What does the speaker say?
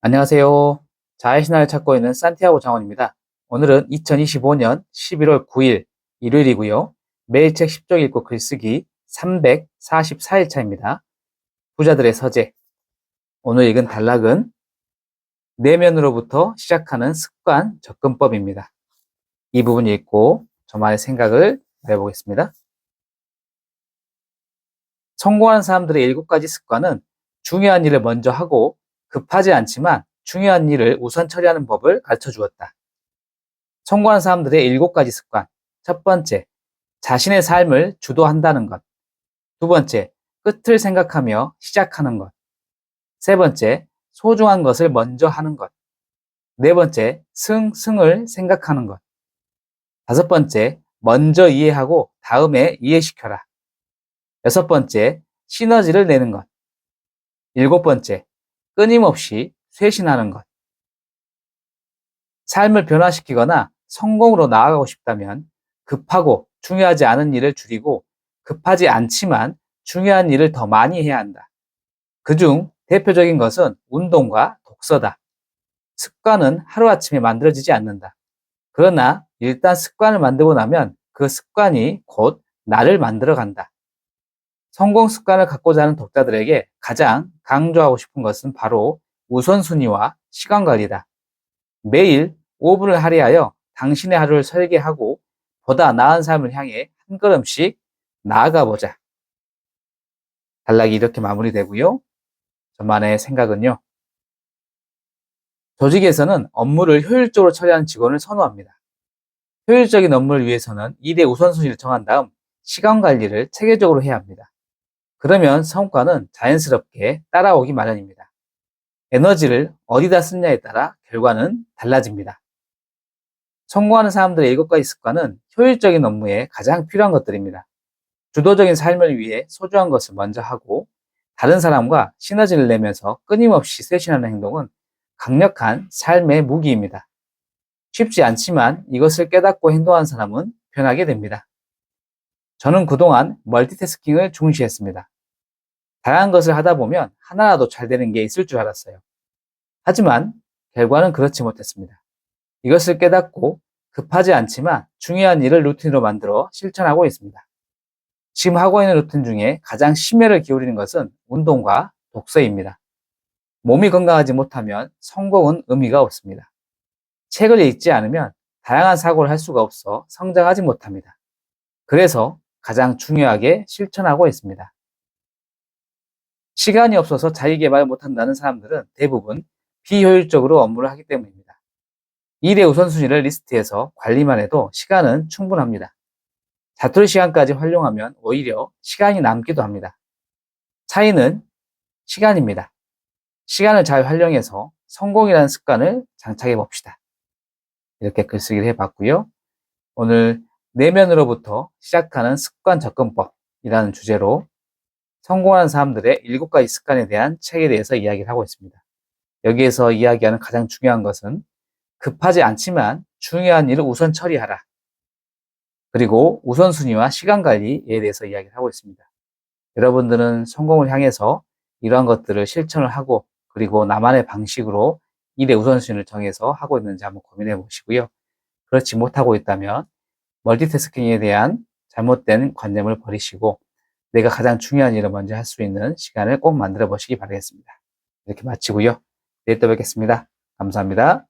안녕하세요. 자아의 신화를 찾고 있는 산티아고 장원입니다. 오늘은 2025년 11월 9일 일요일이고요. 매일 책 10쪽 읽고 글쓰기 344일차입니다. 부자들의 서재. 오늘 읽은 단락은 내면으로부터 시작하는 습관 접근법입니다. 이 부분 읽고 저만의 생각을 말해보겠습니다. 성공하는 사람들의 7가지 습관은 중요한 일을 먼저 하고 급하지 않지만 중요한 일을 우선 처리하는 법을 가르쳐 주었다. 성공한 사람들의 7가지 습관. 첫 번째, 자신의 삶을 주도한다는 것. 두 번째, 끝을 생각하며 시작하는 것. 세 번째, 소중한 것을 먼저 하는 것. 네 번째, 승을 생각하는 것. 다섯 번째, 먼저 이해하고 다음에 이해시켜라. 여섯 번째, 시너지를 내는 것. 일곱 번째, 끊임없이 쇄신하는 것. 삶을 변화시키거나 성공으로 나아가고 싶다면 급하고 중요하지 않은 일을 줄이고 급하지 않지만 중요한 일을 더 많이 해야 한다. 그중 대표적인 것은 운동과 독서다. 습관은 하루아침에 만들어지지 않는다. 그러나 일단 습관을 만들고 나면 그 습관이 곧 나를 만들어 간다. 성공 습관을 갖고자 하는 독자들에게 가장 강조하고 싶은 것은 바로 우선순위와 시간 관리다. 매일 5분을 할애하여 당신의 하루를 설계하고 보다 나은 삶을 향해 한 걸음씩 나아가 보자. 단락이 이렇게 마무리되고요. 저만의 생각은요. 조직에서는 업무를 효율적으로 처리하는 직원을 선호합니다. 효율적인 업무를 위해서는 일의 우선순위를 정한 다음 시간 관리를 체계적으로 해야 합니다. 그러면 성과는 자연스럽게 따라오기 마련입니다. 에너지를 어디다 쓰느냐에 따라 결과는 달라집니다. 성공하는 사람들의 7가지 습관은 효율적인 업무에 가장 필요한 것들입니다. 주도적인 삶을 위해 소중한 것을 먼저 하고 다른 사람과 시너지를 내면서 끊임없이 쇄신하는 행동은 강력한 삶의 무기입니다. 쉽지 않지만 이것을 깨닫고 행동한 사람은 변하게 됩니다. 저는 그동안 멀티태스킹을 중시했습니다. 다양한 것을 하다 보면 하나라도 잘 되는 게 있을 줄 알았어요. 하지만 결과는 그렇지 못했습니다. 이것을 깨닫고 급하지 않지만 중요한 일을 루틴으로 만들어 실천하고 있습니다. 지금 하고 있는 루틴 중에 가장 심혈을 기울이는 것은 운동과 독서입니다. 몸이 건강하지 못하면 성공은 의미가 없습니다. 책을 읽지 않으면 다양한 사고를 할 수가 없어 성장하지 못합니다. 그래서 가장 중요하게 실천하고 있습니다. 시간이 없어서 자기개발을 못한다는 사람들은 대부분 비효율적으로 업무를 하기 때문입니다. 일의 우선순위를 리스트해서 관리만 해도 시간은 충분합니다. 자투리 시간까지 활용하면 오히려 시간이 남기도 합니다. 차이는 시간입니다. 시간을 잘 활용해서 성공이라는 습관을 장착해 봅시다. 이렇게 글쓰기를 해봤고요. 오늘 내면으로부터 시작하는 습관 접근법이라는 주제로 성공하는 사람들의 7가지 습관에 대한 책에 대해서 이야기를 하고 있습니다. 여기에서 이야기하는 가장 중요한 것은 급하지 않지만 중요한 일을 우선 처리하라. 그리고 우선순위와 시간 관리에 대해서 이야기를 하고 있습니다. 여러분들은 성공을 향해서 이러한 것들을 실천을 하고 그리고 나만의 방식으로 일의 우선순위를 정해서 하고 있는지 한번 고민해 보시고요. 그렇지 못하고 있다면 멀티태스킹에 대한 잘못된 관념을 버리시고 내가 가장 중요한 일을 먼저 할 수 있는 시간을 꼭 만들어 보시기 바라겠습니다. 이렇게 마치고요. 내일 또 뵙겠습니다. 감사합니다.